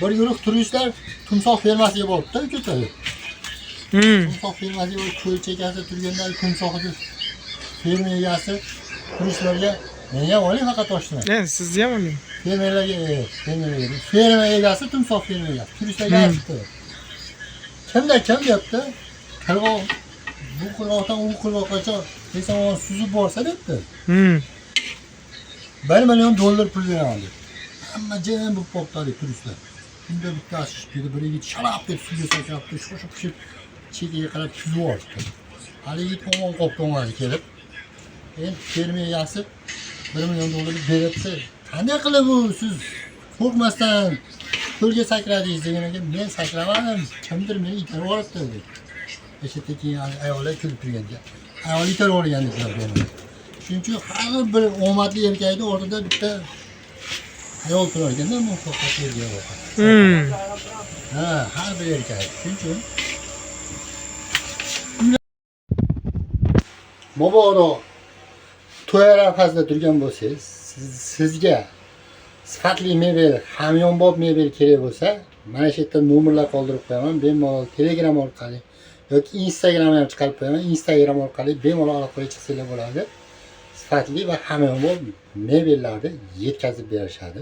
Bir guruh turistlar Tumsoq fermasiga boribdi ko'chaga. Tumsoq fermasiga ko'l chekasida turganlar Tumsoqni ferma egasi turistlarga menga ham oling faqat toshni. Sizni ham oling. Ferma egasi Tumsoq ferma egasi turistlarga aytdi. Kim deyapti? Qirg'oq bu qirg'oqdan u qirg'oqgacha besamon suzib borsa debdi. $1 million pul beradi. Hamma jam bo'lib qoldi turistlar. Shunda bittasi dedi, bir yigit sharab deb suvga sachrabdi, shoshib pishib chekiga qarab suzib yubordi. Hali yigit omon qolibdi o'ng'aga kelib. Endi ferma egasi $1 million beribdi. Qanday qilib bu siz qo'rqmasdan ko'lga sakradingiz deganiga men sakramadim, kimdir meni itarib olibdi dedi. O'sha keyin ayollar kulib turganda, ayol itarib olgan dedilar buni. Shuning uchun har bir omadli erkakning ortida bitta ayol turar ekanda, bu faqat erkak bo'ladi. Har bir erkak. Shuning uchun Moboro to'y arafasida turgan bo'lsangiz, sizga sifatli mebel, hamyonbop mebel kerak bo'lsa, mana shu yerda nomerlar qoldirib qo'yaman, bemalol Telegram orqali yoki Instagram ham chiqarib qo'yaman. Instagram orqali bemalol aloqaga chiqsanglar bo'ladi. Sifatli va hamyonbop mebellarni yetkazib berishadi.